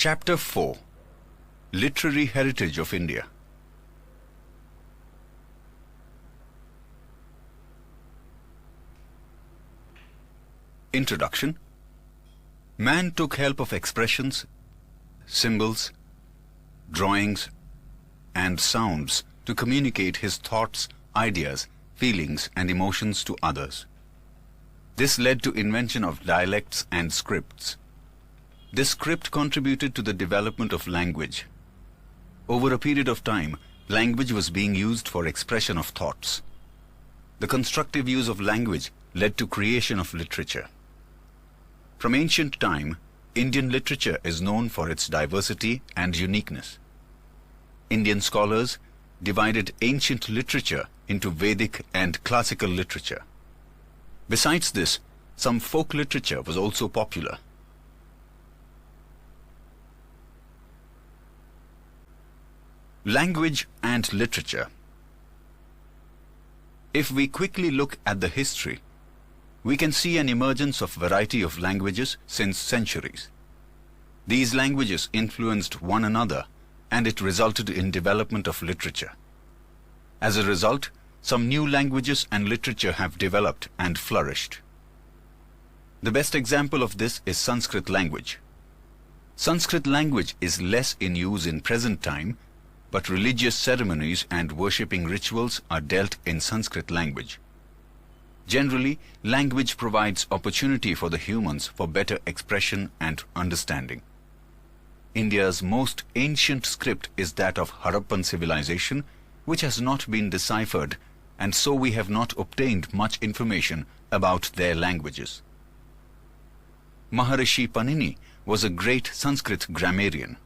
Chapter 4 Literary Heritage of India. Introduction. Man took help of expressions, symbols, drawings, and sounds to communicate his thoughts, ideas, feelings, and emotions to others. This led to invention of dialects and scripts. This script contributed to the development of language. Over a period of time, language was being used for expression of thoughts. The constructive use of language led to creation of literature. From ancient time, Indian literature is known for its diversity and uniqueness. Indian scholars divided ancient literature into Vedic and classical literature. Besides this, some folk literature was also popular. Language and literature. If we quickly look at the history, we can see an emergence of variety of languages since centuries. These languages influenced one another, and it resulted in development of literature. As a result, some new languages and literature have developed and flourished. The best example of this is Sanskrit language. Sanskrit language is less in use in present time, but religious ceremonies and worshipping rituals are dealt in Sanskrit language. Generally, language provides opportunity for the humans for better expression and understanding. India's most ancient script is that of Harappan civilization, which has not been deciphered, and so we have not obtained much information about their languages. Maharishi Panini was a great Sanskrit grammarian.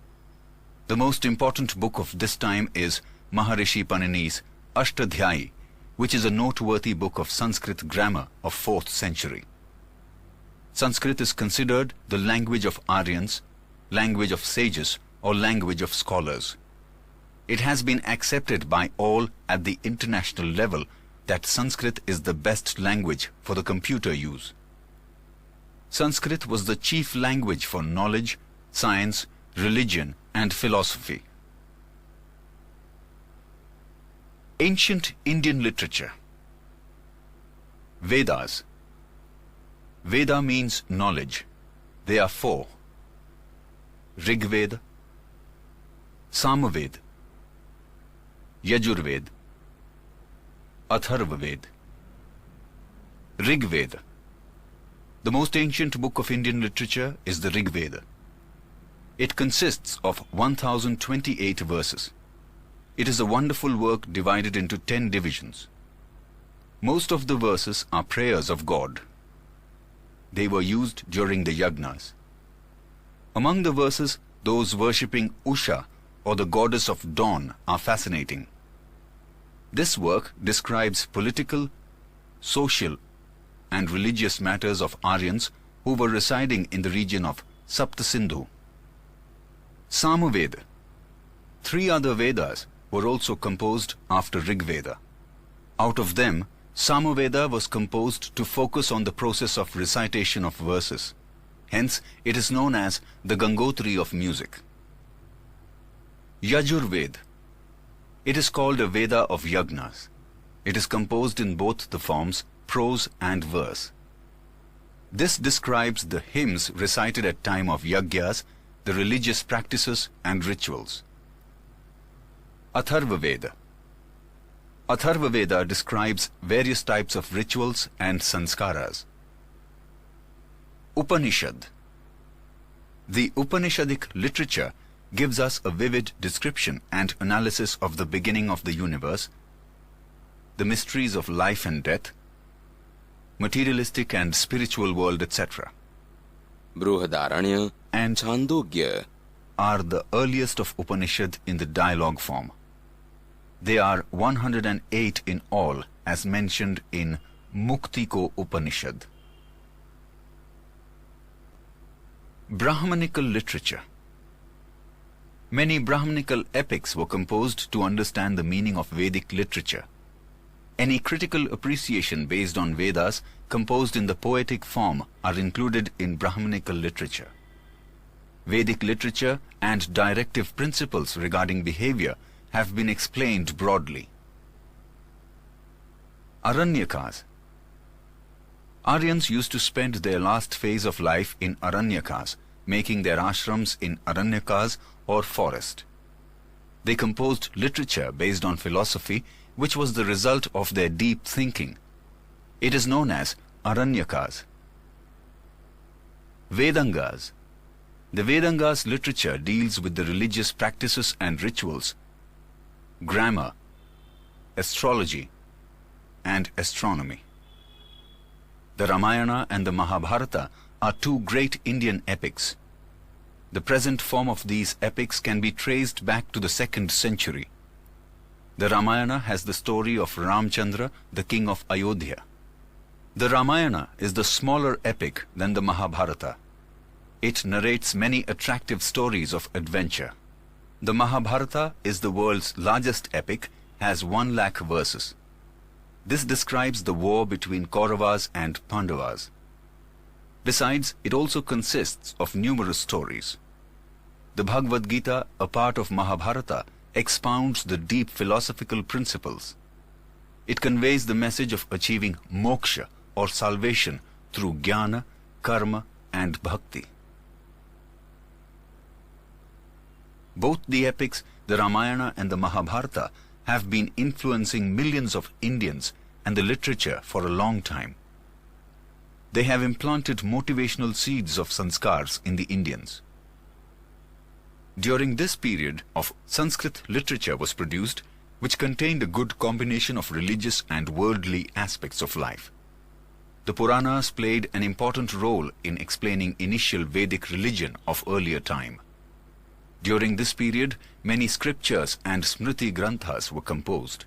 The most important book of this time is Maharishi Panini's Ashtadhyayi, which is a noteworthy book of Sanskrit grammar of 4th century. Sanskrit is considered the language of Aryans, language of sages, or language of scholars. It has been accepted by all at the international level that Sanskrit is the best language for the computer use. Sanskrit was the chief language for knowledge, science, religion, and philosophy. Ancient Indian literature. Vedas. Veda means knowledge. There are 4. Rig Veda, Samaved, Yajurved, Atharva Ved. Rig Veda. The most ancient book of Indian literature is the Rig Veda. It consists of 1028 verses. It is a wonderful work divided into 10 divisions. Most of the verses are prayers of God. They were used during the yagnas. Among the verses, those worshipping Usha, or the goddess of dawn, are fascinating. This work describes political, social, and religious matters of Aryans who were residing in the region of Saptasindhu. Samaveda. 3 other Vedas were also composed after Rig Veda. Out of them, Samaveda was composed to focus on the process of recitation of verses. Hence, it is known as the Gangotri of music. Yajurved. It is called a Veda of Yagnas. It is composed in both the forms prose and verse. This describes the hymns recited at time of yagyas, the religious practices and rituals. Atharva Veda. Atharva Veda describes various types of rituals and sanskaras. Upanishad. The Upanishadic literature gives us a vivid description and analysis of the beginning of the universe, the mysteries of life and death, materialistic and spiritual world, etc. Bruhadaranya and Chandogya are the earliest of Upanishad in the dialogue form. They are 108 in all, as mentioned in Muktiko Upanishad. Brahmanical literature. Many Brahmanical epics were composed to understand the meaning of Vedic literature. Any critical appreciation based on Vedas composed in the poetic form are included in Brahmanical literature. Vedic literature and directive principles regarding behavior have been explained broadly. Aranyakas. Aryans used to spend their last phase of life in Aranyakas, making their ashrams in Aranyakas or forest. They composed literature based on philosophy, which was the result of their deep thinking. It is known as Aranyakas. Vedangas. The Vedangas literature deals with the religious practices and rituals, grammar, astrology, and astronomy. The Ramayana and the Mahabharata are two great Indian epics. The present form of these epics can be traced back to the 2nd century. The Ramayana has the story of Ramchandra, the king of Ayodhya. The Ramayana is the smaller epic than the Mahabharata. It narrates many attractive stories of adventure. The Mahabharata is the world's largest epic, has 1 lakh verses. This describes the war between Kauravas and Pandavas. Besides, it also consists of numerous stories. The Bhagavad Gita, a part of Mahabharata, expounds the deep philosophical principles. It conveys the message of achieving moksha or salvation through jnana, karma and bhakti. Both the epics, the Ramayana and the Mahabharata, have been influencing millions of Indians and the literature for a long time. They have implanted motivational seeds of sanskars in the Indians. During this period of Sanskrit literature was produced, which contained a good combination of religious and worldly aspects of life. The Puranas played an important role in explaining initial Vedic religion of earlier time. During this period, many scriptures and Smriti Granthas were composed.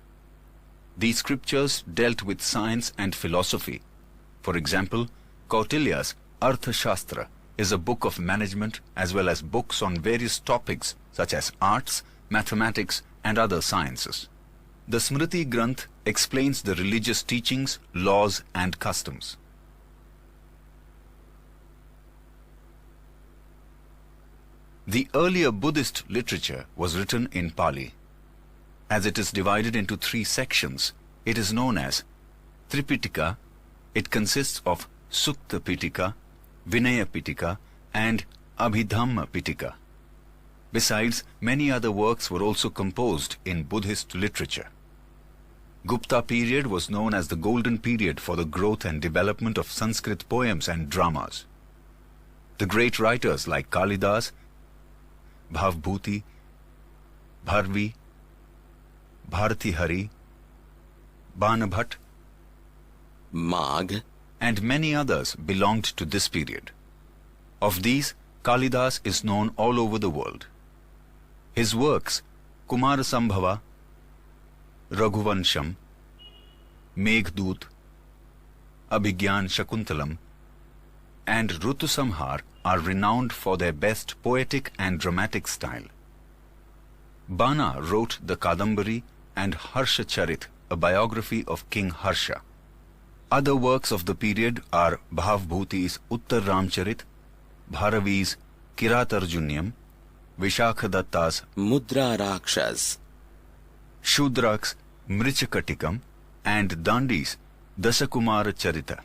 These scriptures dealt with science and philosophy. For example, Kautilya's Arthashastra is a book of management as well as books on various topics such as arts, mathematics and other sciences. The Smriti Granth explains the religious teachings, laws and customs. The earlier Buddhist literature was written in Pali. As it is divided into 3 sections, it is known as Tripitaka. It consists of Sukta Pitaka, Vinaya Pitaka and Abhidhamma Pitaka. Besides, many other works were also composed in Buddhist literature. Gupta period was known as the golden period for the growth and development of Sanskrit poems and dramas. The great writers like Kalidas, Bhavbhuti, Bharvi, Bhartihari, Banabhat, Magh, and many others belonged to this period. Of these, Kalidas is known all over the world. His works, Kumarasambhava, Raghuvansham, Meghdut, Abhigyan Shakuntalam, and Rutusamhar are renowned for their best poetic and dramatic style. Bana wrote the Kadambari and Harsha Charit, a biography of King Harsha. Other works of the period are Bhavbhuti's Uttar Ramcharit, Bharavi's Kiratarjunyam, Vishakhadatta's Mudra Rakshas, Shudrak's Mrichakatikam, and Dandi's Dasakumara Charita.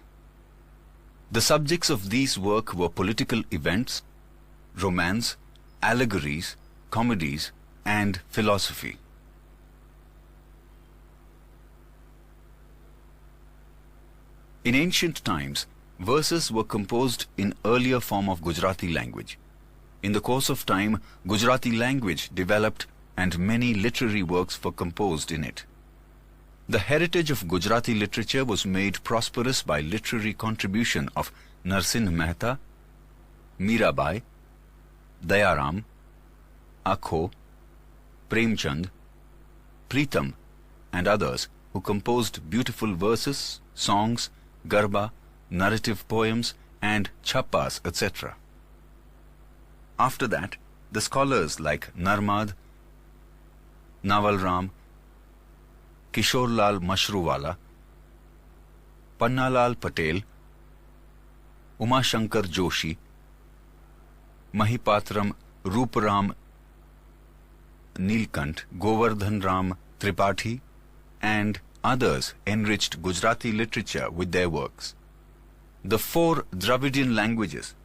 The subjects of these works were political events, romance, allegories, comedies, and philosophy. In ancient times, verses were composed in earlier form of Gujarati language. In the course of time, Gujarati language developed and many literary works were composed in it. The heritage of Gujarati literature was made prosperous by literary contribution of Narsin Mehta, Mirabai, Dayaram, Akho, Premchand, Pritam, and others who composed beautiful verses, songs, garba, narrative poems, and chappas, etc. After that, the scholars like Narmad, Naval Ram, Kishorlal Mashruwala, Pannalal Patel, Umashankar Joshi, Mahipatram, Ruparam Nilkant, Govardhan Ram Tripathi, and others enriched Gujarati literature with their works. The four Dravidian languages,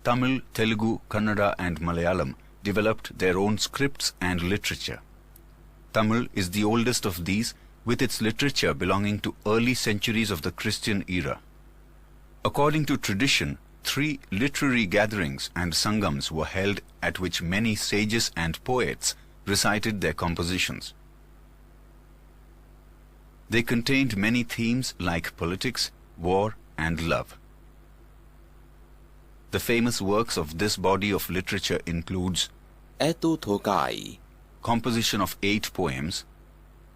Tamil, Telugu, Kannada and Malayalam, developed their own scripts and literature. Tamil is the oldest of these, with its literature belonging to early centuries of the Christian era. According to tradition, 3 literary gatherings and sangams were held at which many sages and poets recited their compositions. They contained many themes like politics, war, and love. The famous works of this body of literature includes Etu Thokai, composition of 8 poems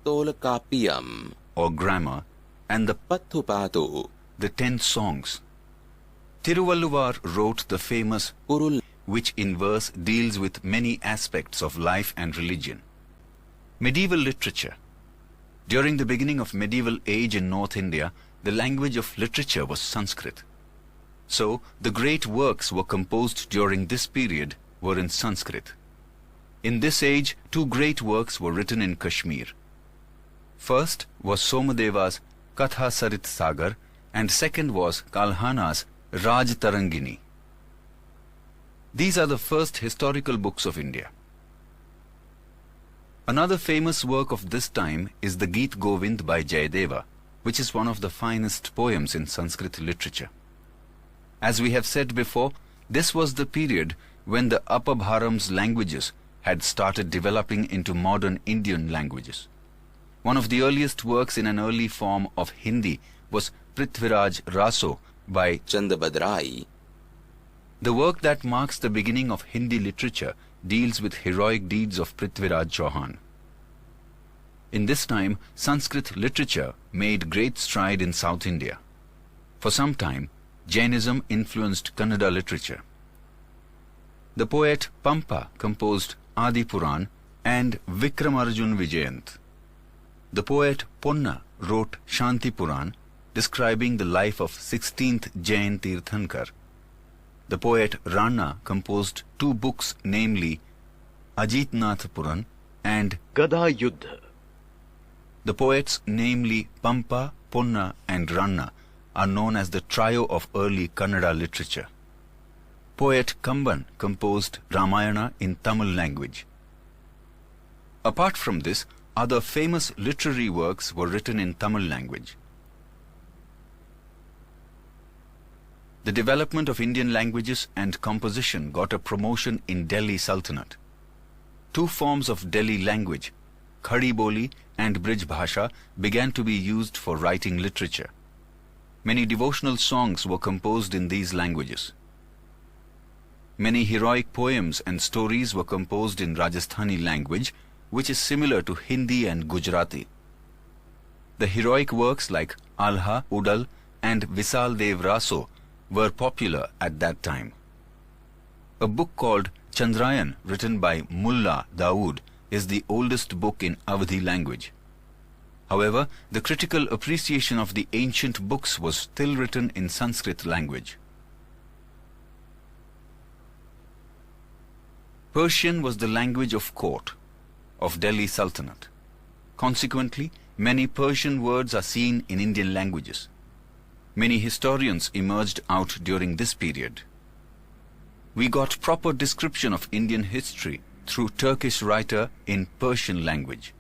Tolkappiyam, or grammar, and the Pathupatu, 10 songs. Tiruvalluvar wrote the famous Kurul, which in verse deals with many aspects of life and religion. Medieval literature. During the beginning of medieval age in North India, the language of literature was Sanskrit. So, the great works were composed during this period were in Sanskrit. In this age, 2 great works were written in Kashmir. First was Somadeva's Katha Sarit Sagar, and second was Kalhana's Raj Tarangini. These are the first historical books of India. Another famous work of this time is the Geet Govind by Jayadeva, which is one of the finest poems in Sanskrit literature. As we have said before, this was the period when the Apabharams languages had started developing into modern Indian languages. One of the earliest works in an early form of Hindi was Prithviraj Raso by Chandabadrai. The work that marks the beginning of Hindi literature deals with heroic deeds of Prithviraj Chauhan. In this time, Sanskrit literature made great stride in South India. For some time, Jainism influenced Kannada literature. The poet Pampa composed Adi Puran and Vikramarjun Vijayant. The poet Ponna wrote Shanti Puran, describing the life of 16th Jain Tirthankar. The poet Rana composed 2 books, namely Ajitnath Puran and Gadha Yuddha. The poets, namely Pampa, Ponna and Ranna, are known as the trio of early Kannada literature. Poet Kamban composed Ramayana in Tamil language. Apart from this, other famous literary works were written in Tamil language. The development of Indian languages and composition got a promotion in Delhi Sultanate. 2 forms of Delhi language, Khadi Boli and Brij Bhasha, began to be used for writing literature. Many devotional songs were composed in these languages. Many heroic poems and stories were composed in Rajasthani language, which is similar to Hindi and Gujarati. The heroic works like Alha, Udal and Visal Dev Raso were popular at that time. A book called Chandrayan, written by Mulla Dawood, is the oldest book in Awadhi language. However, the critical appreciation of the ancient books was still written in Sanskrit language. Persian was the language of court of Delhi Sultanate. Consequently, many Persian words are seen in Indian languages. Many historians emerged out during this period. We got proper description of Indian history through Turkish writer in Persian language.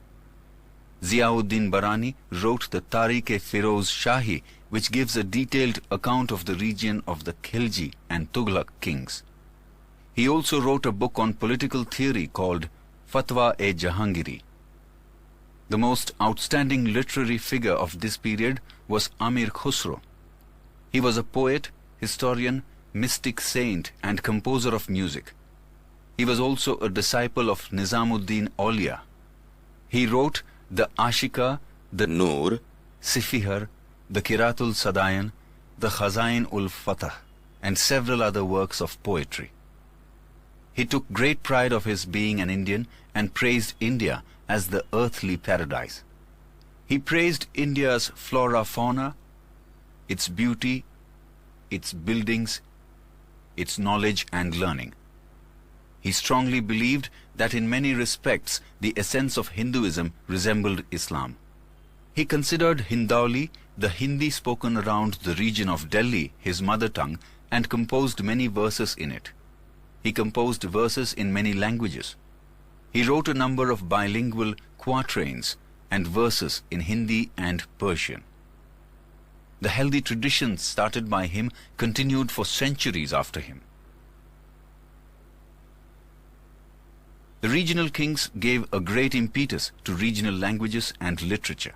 Ziauddin Barani wrote the Tariq-e-Firoz Shahi, which gives a detailed account of the region of the Khilji and Tughlaq kings. He also wrote a book on political theory called Fatwa-e-Jahangiri. The most outstanding literary figure of this period was Amir Khusro. He was a poet, historian, mystic saint and composer of music. He was also a disciple of Nizamuddin Aulia. He wrote the Ashika, the Noor, Sifihar, the Kiratul Sadayan, the Khazain-ul-Fatah and several other works of poetry. He took great pride of his being an Indian and praised India as the earthly paradise. He praised India's flora-fauna, its beauty, its buildings, its knowledge and learning. He strongly believed that in many respects the essence of Hinduism resembled Islam. He considered Hindauli, the Hindi spoken around the region of Delhi, his mother tongue, and composed many verses in it. He composed verses in many languages. He wrote a number of bilingual quatrains and verses in Hindi and Persian. The healthy traditions started by him continued for centuries after him. The regional kings gave a great impetus to regional languages and literature.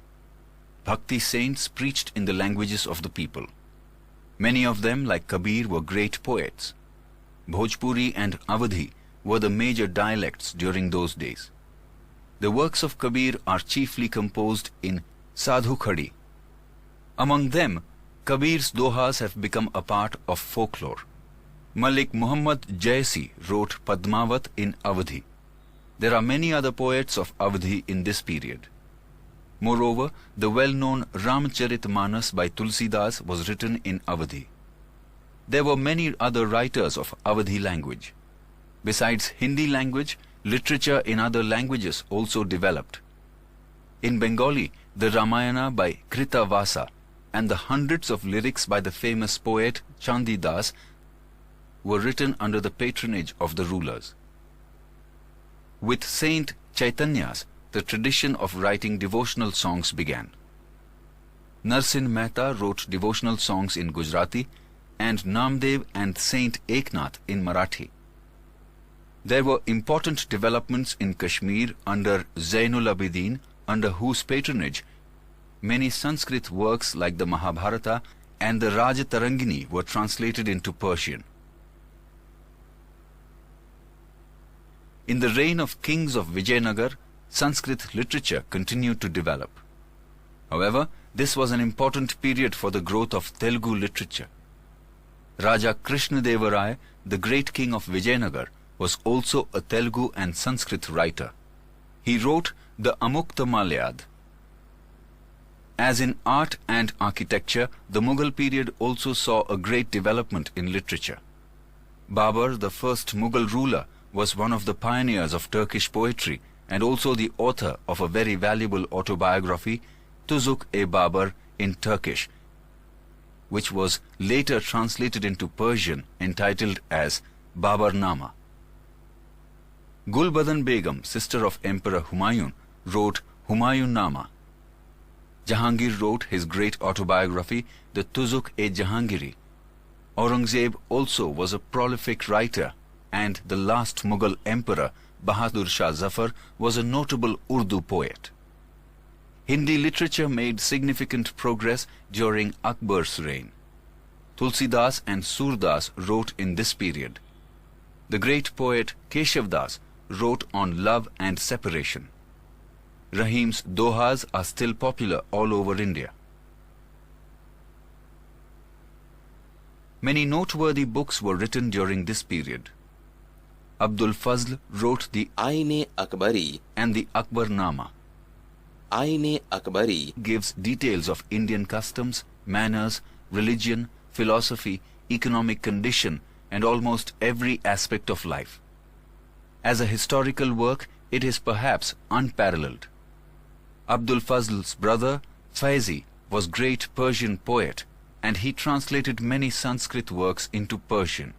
Bhakti saints preached in the languages of the people. Many of them, like Kabir, were great poets. Bhojpuri and Awadhi were the major dialects during those days. The works of Kabir are chiefly composed in Sadhu Khadi. Among them, Kabir's dohas have become a part of folklore. Malik Muhammad Jaisi wrote Padmavat in Awadhi. There are many other poets of Awadhi in this period. Moreover, the well-known Ramcharitmanas by Tulsidas was written in Awadhi. There were many other writers of Awadhi language. Besides Hindi language, literature in other languages also developed. In Bengali, the Ramayana by Krita Vasa and the hundreds of lyrics by the famous poet Chandidas were written under the patronage of the rulers. With Saint Chaitanya's, the tradition of writing devotional songs began. Narsin Mehta wrote devotional songs in Gujarati and Namdev and Saint Eknath in Marathi. There were important developments in Kashmir under Zainul Abidin, under whose patronage many Sanskrit works like the Mahabharata and the Rajatarangini were translated into Persian. In the reign of kings of Vijayanagar, Sanskrit literature continued to develop. However, this was an important period for the growth of Telugu literature. Raja Krishnadeva Rai, the great king of Vijayanagar, was also a Telugu and Sanskrit writer. He wrote the Amukta Malyad. As in art and architecture, the Mughal period also saw a great development in literature. Babur, the first Mughal ruler, was one of the pioneers of Turkish poetry and also the author of a very valuable autobiography, Tuzuk-e-Babur in Turkish, which was later translated into Persian entitled as Babarnama. Gulbadan Begum, sister of Emperor Humayun, wrote Humayun Nama. Jahangir wrote his great autobiography, the Tuzuk-e-Jahangiri. Aurangzeb also was a prolific writer, and the last Mughal emperor, Bahadur Shah Zafar, was a notable Urdu poet. Hindi literature made significant progress during Akbar's reign. Tulsidas and Surdas wrote in this period. The great poet Keshavdas wrote on love and separation. Rahim's dohas are still popular all over India. Many noteworthy books were written during this period. Abdul Fazl wrote the Aine Akbari and the Akbarnama. Aine Akbari Gives details of Indian customs, manners, religion, philosophy, economic condition, and almost every aspect of life. As a historical work, it is perhaps unparalleled. Abdul Fazl's brother, Faizi, was great Persian poet, and he translated many Sanskrit works into Persian.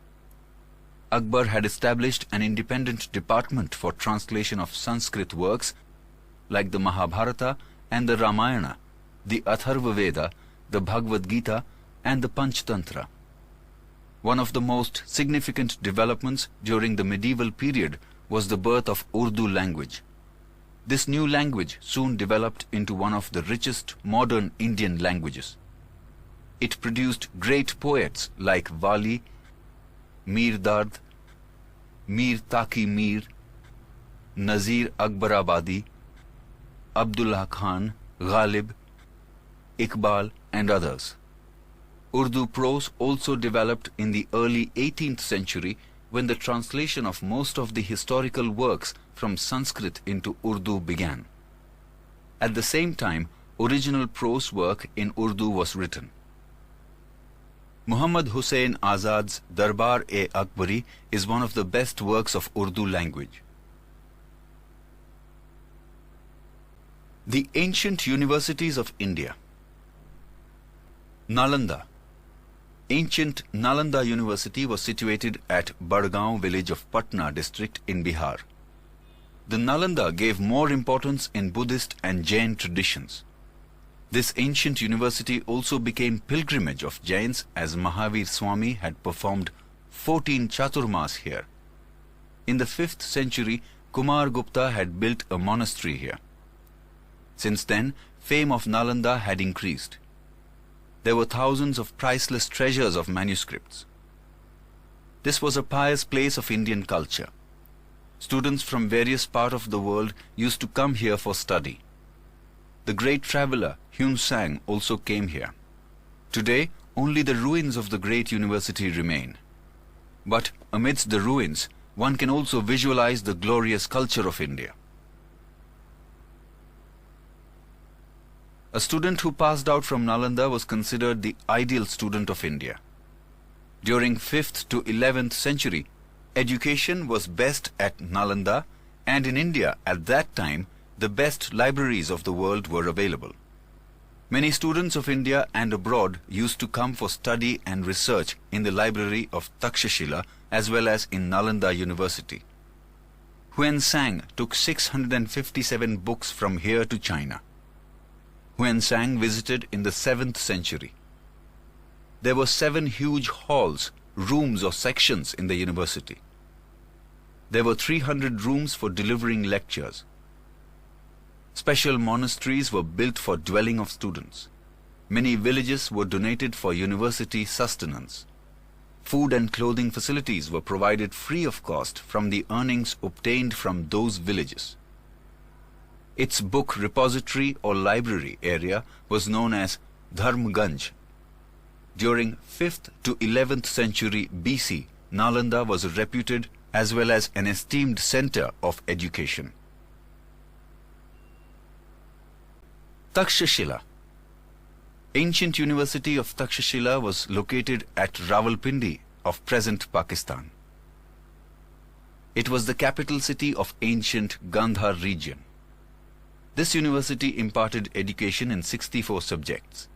Akbar had established an independent department for translation of Sanskrit works like the Mahabharata and the Ramayana, the Atharva Veda, the Bhagavad Gita, and the Panchtantra. One of the most significant developments during the medieval period was the birth of Urdu language. This new language soon developed into one of the richest modern Indian languages. It produced great poets like Wali, Mir Dard, Mir Taki Mir, Nazir Akbarabadi, Abdullah Khan, Ghalib, Iqbal, and others. Urdu prose also developed in the early 18th century when the translation of most of the historical works from Sanskrit into Urdu began. At the same time, original prose work in Urdu was written. Muhammad Hussain Azad's Darbar-e-Akbari is one of the best works of Urdu language. The ancient universities of India. Nalanda. Ancient Nalanda University was situated at Badgaon village of Patna district in Bihar. The Nalanda gave more importance in Buddhist and Jain traditions. This ancient university also became pilgrimage of Jains as Mahavir Swami had performed 14 Chaturmas here. In the 5th century, Kumar Gupta had built a monastery here. Since then, fame of Nalanda had increased. There were thousands of priceless treasures of manuscripts. This was a pious place of Indian culture. Students from various parts of the world used to come here for study. The great traveller Hyun Sang also came here. Today, only the ruins of the great university remain. But amidst the ruins, one can also visualize the glorious culture of India. A student who passed out from Nalanda was considered the ideal student of India. During 5th to 11th century, education was best at Nalanda, and in India at that time, the best libraries of the world were available. Many students of India and abroad used to come for study and research in the library of Takshashila as well as in Nalanda University. Huan Sang took 657 books from here to China. Huan Sang visited in the 7th century. There were 7 huge halls, rooms or sections in the university. There were 300 rooms for delivering lectures. Special monasteries were built for dwelling of students. Many villages were donated for university sustenance. Food and clothing facilities were provided free of cost from the earnings obtained from those villages. Its book repository or library area was known as Dharmganj. During 5th to 11th century BC, Nalanda was reputed as well as an esteemed center of education. Takshashila. Ancient University of Takshashila was located at Rawalpindi of present Pakistan. It was the capital city of ancient Gandhar region. This university imparted education in 64 subjects.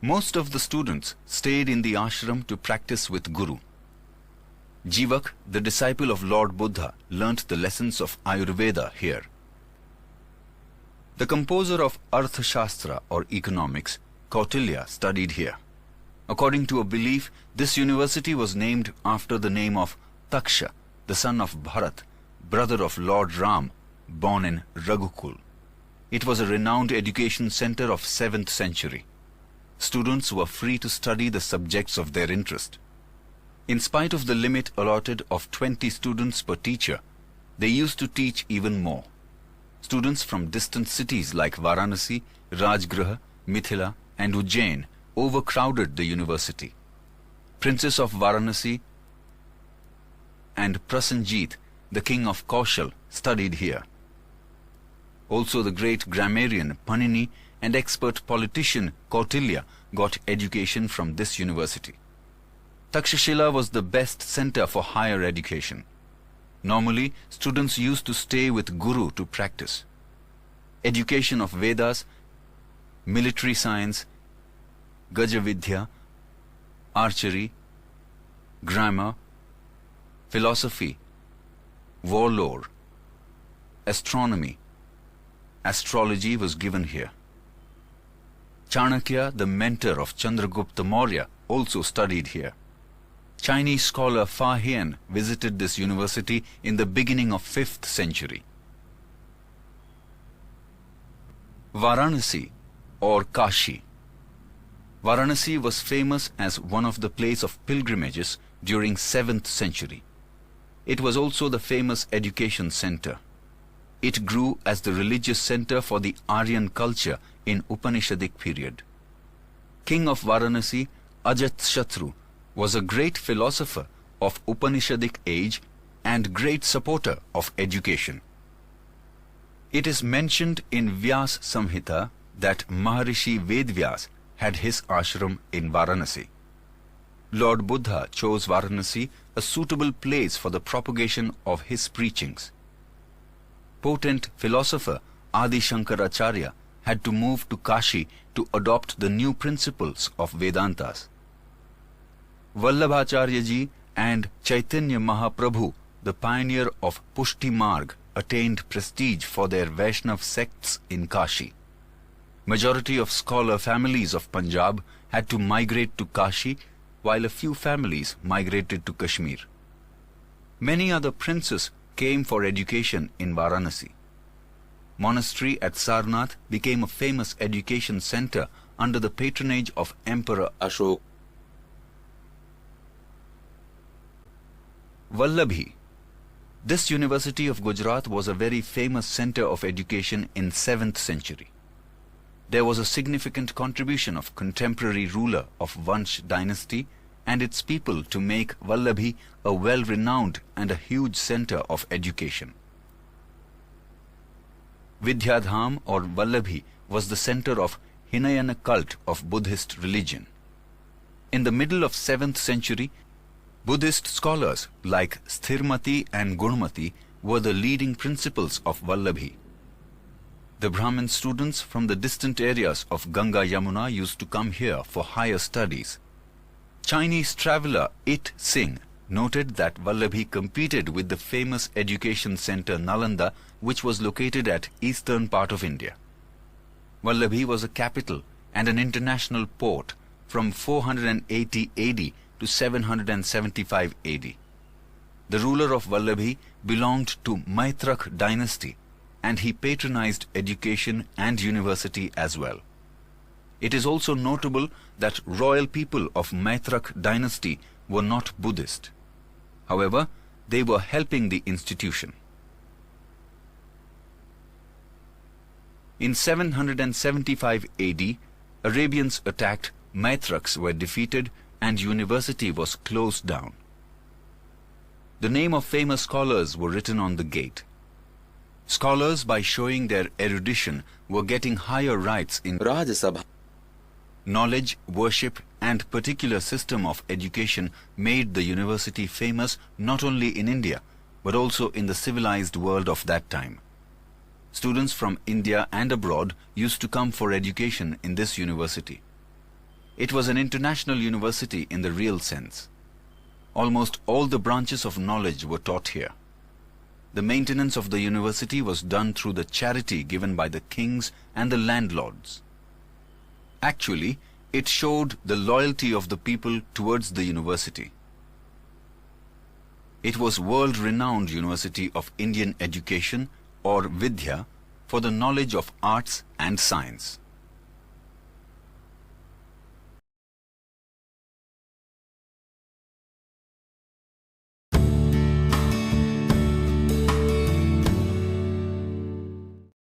Most of the students stayed in the ashram to practice with Guru. Jivak, the disciple of Lord Buddha, learnt the lessons of Ayurveda here. The composer of Arthashastra or economics, Kautilya, studied here. According to a belief, this university was named after the name of Taksha, the son of Bharat, brother of Lord Ram, born in Raghukul. It was a renowned education center of 7th century. Students were free to study the subjects of their interest. In spite of the limit allotted of 20 students per teacher, they used to teach even more. Students from distant cities like Varanasi, Rajgriha, Mithila and Ujjain overcrowded the university. Princes of Varanasi and Prasenjit, the king of Kaushal, studied here. Also the great grammarian Panini and expert politician Kautilya got education from this university. Takshashila was the best center for higher education. Normally, students used to stay with Guru to practice. Education of Vedas, military science, Gajavidya, archery, grammar, philosophy, war lore, astronomy, astrology was given here. Chanakya, the mentor of Chandragupta Maurya, also studied here. Chinese scholar Fa Hien visited this university in the beginning of 5th century. Varanasi or Kashi. Varanasi was famous as one of the place of pilgrimages during 7th century. It was also the famous education center. It grew as the religious center for the Aryan culture in Upanishadic period. King of Varanasi, Ajatshatru, was a great philosopher of Upanishadic age and great supporter of education. It is mentioned in Vyas Samhita that Maharishi Vedvyas had his ashram in Varanasi. Lord Buddha chose Varanasi a suitable place for the propagation of his preachings. Potent philosopher Adi Shankaracharya had to move to Kashi to adopt the new principles of Vedantas. Vallabhacharya ji and Chaitanya Mahaprabhu, the pioneer of Pushti Marg, attained prestige for their Vaishnav sects in Kashi. Majority of scholar families of Punjab had to migrate to Kashi, while a few families migrated to Kashmir. Many other princes came for education in Varanasi. Monastery at Sarnath became a famous education center under the patronage of Emperor Ashok. Vallabhi. This university of Gujarat was a very famous center of education in 7th century. There was a significant contribution of contemporary ruler of Vansh dynasty and its people to make Vallabhi a well-renowned and a huge center of education. Vidyadham or Vallabhi was the center of Hinayana cult of Buddhist religion. In the middle of 7th century, Buddhist scholars like Sthirmati and Gunmati were the leading principals of Vallabhi. The Brahmin students from the distant areas of Ganga Yamuna used to come here for higher studies. Chinese traveller It Singh noted that Vallabhi competed with the famous education center Nalanda, which was located at eastern part of India. Vallabhi was a capital and an international port from 480 AD to 775 AD. The ruler of Vallabhi belonged to Maitrak dynasty, and he patronized education and university as well. It is also notable that royal people of Maitrak dynasty were not Buddhist. However, they were helping the institution. In 775 AD, Arabians attacked, Maitraks were defeated, and university was closed down. The name of famous scholars were written on the gate. Scholars, by showing their erudition, were getting higher rights in Rajya Sabha. knowledge, worship, and particular system of education made the university famous not only in India, but also in the civilized world of that time. Students from India and abroad used to come for education in this university. It was an international university in the real sense. Almost all the branches of knowledge were taught here. The maintenance of the university was done through the charity given by the kings and the landlords. Actually, it showed the loyalty of the people towards the university. It was world-renowned University of Indian Education, or Vidya, for the knowledge of arts and science.